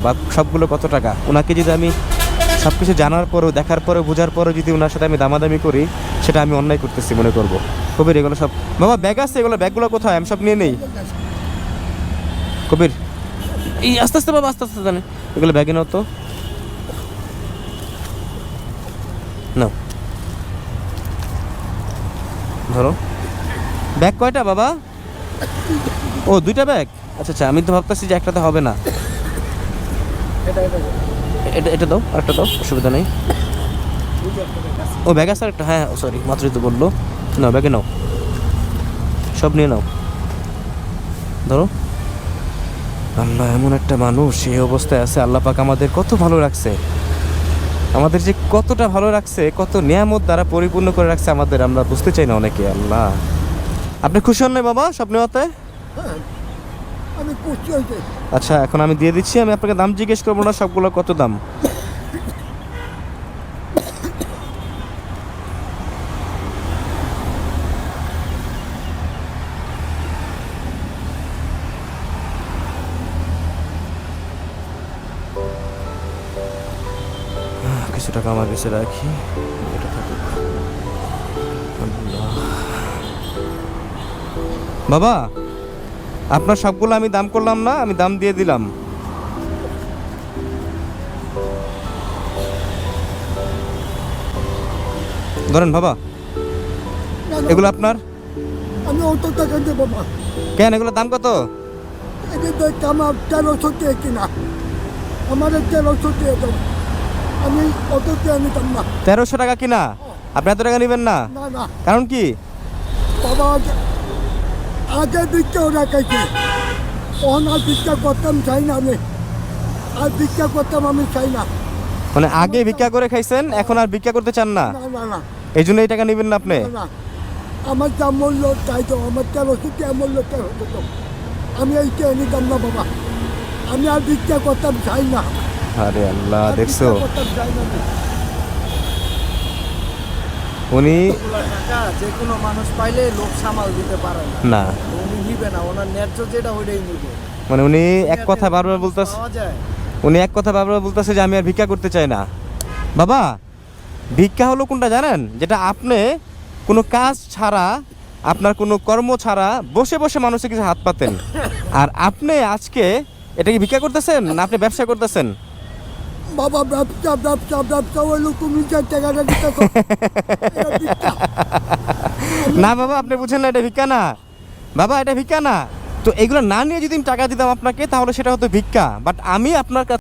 বা সবগুলো কত টাকা। ওনাকে যদি আমি সব কিছু জানার পরেও, দেখার পরেও, বোঝার পরেও যদি ওনার সাথে আমি দামাদামি করি, সেটা আমি অন্যায় করতেছি মনে করবো। কবির এগুলো সব, বাবা ব্যাগ আছে, এগুলো ব্যাগগুলো কোথায়? আমি সব নিয়ে নেই। কবির এই আস্তে আস্তে বাবা, আস্তে আস্তে জানে, এগুলো ব্যাগে নাও তো, নাও ধরো। ব্যাগ কয়টা বাবা? ও 2টা ব্যাগ। আচ্ছা আচ্ছা, আমি তো ভাবতেছি যে একটাতে হবে না। এটা এটা দাও, আরেকটা দাও, অসুবিধা নেই। ও ব্যাগ আছে একটা, হ্যাঁ সরি, মাত্রই তো বললো। নাও ব্যাগে নাও, সব নিয়ে নাও, ধরো। আল্লাহ, এমন একটা মানুষ এই অবস্থায় আছে, আল্লাহ পাক আমাদের কত ভালো রাখছে, আমাদের যে কতটা ভালো রাখছে, কত নিয়ামত দ্বারা পরিপূর্ণ করে রাখছে আমাদের, আমরা বুঝতে চাই না অনেকে। আল্লাহ, আপনি খুশি হন নাই বাবা সব নেওয়াতে? আমি খুশি হয়েছি। আচ্ছা, এখন আমি দিয়ে দিচ্ছি, আমি আপনাকে দাম জিজ্ঞেস করবো না, সবগুলো কত দাম। কিছু টাকা আমার কাছে রাখি, এটা থাকুক। আল্লাহ। বাবা, আপনার সবগুলো আমি দাম করলাম না, আমি দাম দিয়ে দিলাম। ধরেন বাবা, এগুলো আপনার। আমি অত টাকা দেবো না। কেন, এগুলোর দাম কত? এটা দেখতে আমার 1300 টাকা কিনা, আমার 1300 টাকা দেবো। আমি অত টাকা নিতাম না। 1300 টাকা কিনা? আপনি এত টাকা নেবেন না? না না কারণ কি? বাবা, আগে ভিক্ষাও রাখাইছে, আর ভিক্ষা করতাম চাই না আমি, আর ভিক্ষা করতাম আমি চাই না। মানে আগে ভিক্ষা করে খাইছেন, এখন আর ভিক্ষা করতে চান না, না না না এই জন্য এই টাকা নেবেন না আপনি? না, আমার যা মূল্য চাই তো, আমার 1300 টাকা মূল্য 1300 তো আমি এই টাকা নিতাম না বাবা। আমি আর ভিক্ষা করতাম চাই না। আরে আল্লাহ, দেখছো ভিক্ষা করতাম চাই না আমি। উনি টাকা যে কোনো মানুষ পাইলে লোক সামাল দিতে পারে না, না, উনি নিবে না, ওনার ন্যায্য যেটা ওইটাই নিবে। মানে উনি এক কথা বারবার বলতেছে, পাওয়া যায়। উনি এক কথা বারবার বলতেছে যে আমি আর ভিক্ষা করতে চাই না। বাবা, ভিক্ষা হলো কোনটা জানেন? যেটা আপনি কোনো কাজ ছাড়া, আপনার কোনো কর্ম ছাড়া বসে বসে মানুষের কিছু হাত পাতেন, আর আপনি আজকে এটা কি ভিক্ষা করতেছেন না আপনি ব্যবসা করতেছেন? বাবা, ব্যবসা ব্যবসা ব্যবসা হইলো তুমি যে টাকাটা দিতে না বাবা, আপনি বুঝেন না, এটা ভিক্ষা না বাবা, এটা ভিক্ষা না। তো এগুলো না নিয়ে যদি আমি টাকা দিতাম আপনাকে, তাহলে সেটা হতো ভিক্ষা। বাট আমি আপনার কাছে